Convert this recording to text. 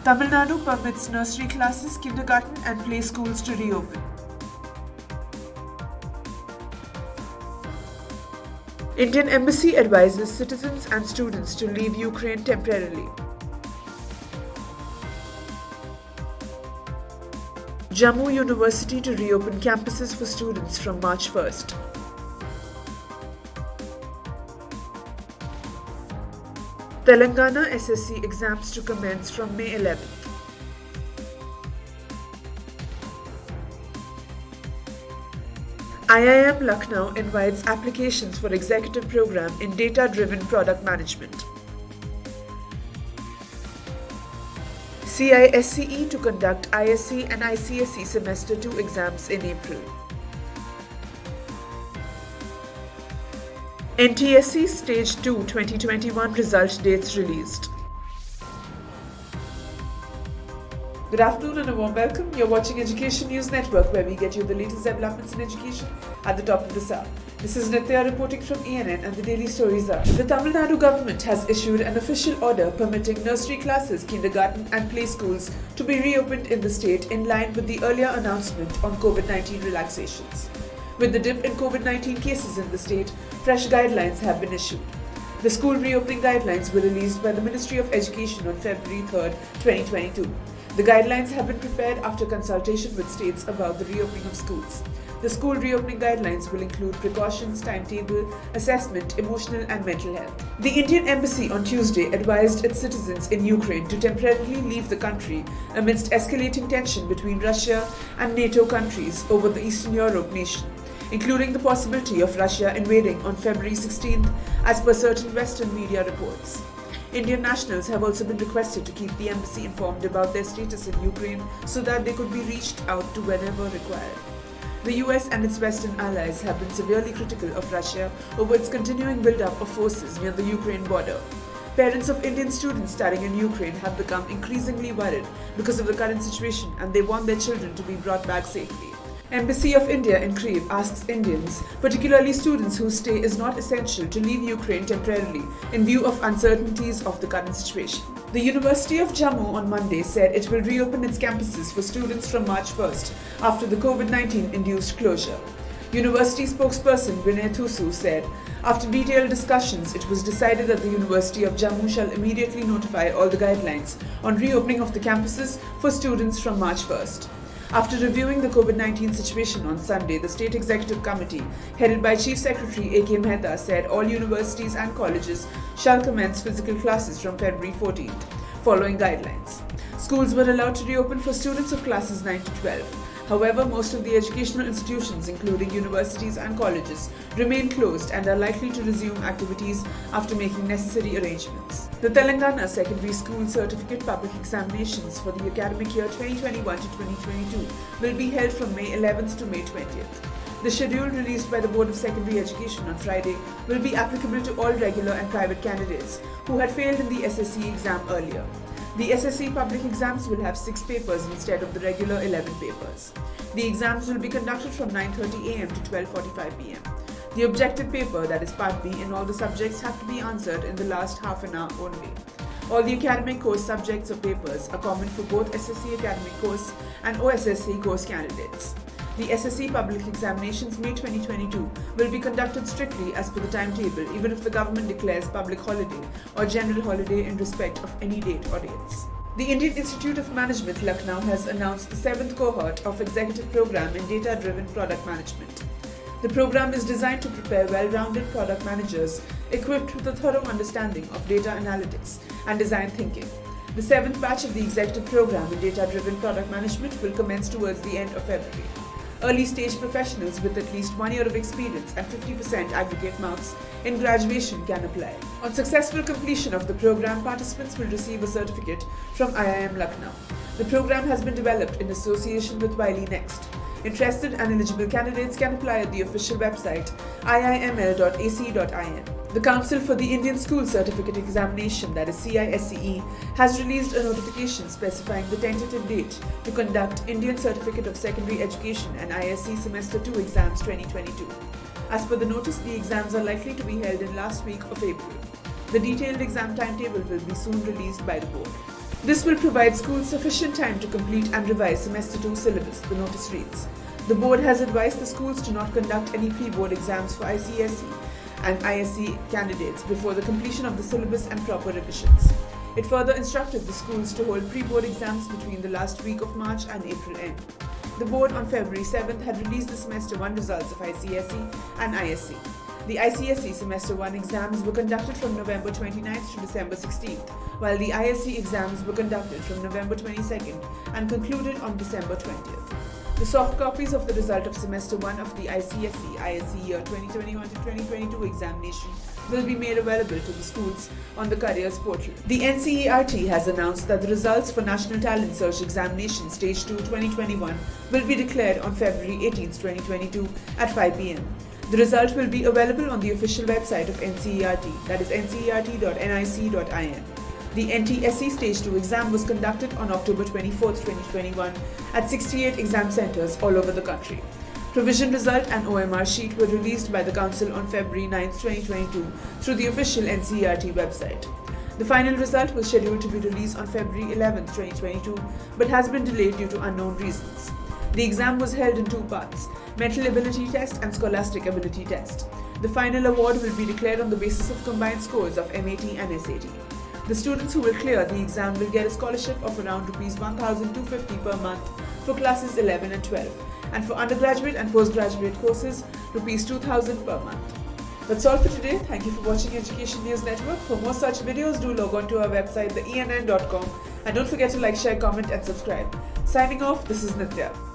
Tamil Nadu permits nursery classes, kindergarten and play schools to reopen. Indian Embassy advises citizens and students to leave Ukraine temporarily. Jammu University to reopen campuses for students from March 1st. Telangana SSC exams to commence from May 11th. IIM Lucknow invites applications for executive program in data-driven product management. CISCE to conduct ISC and ICSE Semester 2 exams in April. NTSC Stage 2 2021 result dates released. Good afternoon and a warm welcome. You're watching Education News Network, where we get you the latest developments in education at the top of this hour. This is Nitya reporting from ENN, and the daily stories are: the Tamil Nadu government has issued an official order permitting nursery classes, kindergarten and play schools to be reopened in the state in line with the earlier announcement on COVID-19 relaxations. With the dip in COVID-19 cases in the state, fresh guidelines have been issued. The school reopening guidelines were released by the Ministry of Education on February 3, 2022. The guidelines have been prepared after consultation with states about the reopening of schools. The school reopening guidelines will include precautions, timetable, assessment, emotional and mental health. The Indian Embassy on Tuesday advised its citizens in Ukraine to temporarily leave the country amidst escalating tension between Russia and NATO countries over the Eastern Europe nation, including the possibility of Russia invading on February 16th, as per certain Western media reports. Indian nationals have also been requested to keep the embassy informed about their status in Ukraine so that they could be reached out to whenever required. The US and its Western allies have been severely critical of Russia over its continuing build-up of forces near the Ukraine border. Parents of Indian students studying in Ukraine have become increasingly worried because of the current situation, and they want their children to be brought back safely. Embassy of India in Kyiv asks Indians, particularly students whose stay is not essential, to leave Ukraine temporarily in view of uncertainties of the current situation. The University of Jammu on Monday said it will reopen its campuses for students from March 1st after the COVID-19 induced closure. University spokesperson Vinay Thusu said, after detailed discussions, it was decided that the University of Jammu shall immediately notify all the guidelines on reopening of the campuses for students from March 1st. After reviewing the COVID-19 situation on Sunday, the State Executive Committee, headed by Chief Secretary A.K. Mehta, said all universities and colleges shall commence physical classes from February 14th, following guidelines. Schools were allowed to reopen for students of classes 9 to 12. However, most of the educational institutions, including universities and colleges, remain closed and are likely to resume activities after making necessary arrangements. The Telangana Secondary School Certificate Public Examinations for the academic year 2021 to 2022 will be held from May 11th to May 20th. The schedule released by the Board of Secondary Education on Friday will be applicable to all regular and private candidates who had failed in the SSC exam earlier. The SSC public exams will have 6 papers instead of the regular 11 papers. The exams will be conducted from 9:30 am to 12:45 pm. The objective paper, that is Part B, in all the subjects have to be answered in the last half an hour only. All the academic course subjects or papers are common for both SSC academic course and OSSC course candidates. The SSC public examinations May 2022 will be conducted strictly as per the timetable, even if the government declares public holiday or general holiday in respect of any date or dates. The Indian Institute of Management, Lucknow, has announced the 7th cohort of executive program in data-driven product management. The program is designed to prepare well-rounded product managers equipped with a thorough understanding of data analytics and design thinking. The 7th batch of the executive program in data-driven product management will commence towards the end of February. Early-stage professionals with at least 1 year of experience and 50% aggregate marks in graduation can apply. On successful completion of the program, participants will receive a certificate from IIM Lucknow. The program has been developed in association with Wiley Next. Interested and eligible candidates can apply at the official website iiml.ac.in. The Council for the Indian School Certificate Examination, that is CISCE, has released a notification specifying the tentative date to conduct Indian Certificate of Secondary Education and ISC Semester 2 exams 2022. As per the notice, the exams are likely to be held in last week of April. The detailed exam timetable will be soon released by the board. This will provide schools sufficient time to complete and revise Semester 2 syllabus, the notice reads. The board has advised the schools to not conduct any pre-board exams for ICSE and ISE candidates before the completion of the syllabus and proper revisions. It further instructed the schools to hold pre-board exams between the last week of March and April end. The board on February 7th had released the Semester 1 results of ICSE and ISE. The ICSE Semester 1 exams were conducted from November 29th to December 16th, while the ISE exams were conducted from November 22nd and concluded on December 20th. The soft copies of the result of Semester 1 of the ICSE year 2021 to 2022 examination will be made available to the schools on the Careers portal. The NCERT has announced that the results for National Talent Search Examination Stage 2 2021 will be declared on February 18, 2022 at 5 p.m. The result will be available on the official website of NCERT, that is ncert.nic.in. The NTSE Stage 2 exam was conducted on October 24, 2021 at 68 exam centres all over the country. Provision result and OMR sheet were released by the Council on February 9, 2022 through the official NCERT website. The final result was scheduled to be released on February 11, 2022 but has been delayed due to unknown reasons. The exam was held in two parts, Mental Ability Test and Scholastic Ability Test. The final award will be declared on the basis of combined scores of MAT and SAT. The students who will clear the exam will get a scholarship of around Rs 1,250 per month for classes 11 and 12, and for undergraduate and postgraduate courses, Rs 2,000 per month. That's all for today. Thank you for watching Education News Network. For more such videos, do log on to our website, theenn.com, and don't forget to like, share, comment, and subscribe. Signing off, this is Nitya.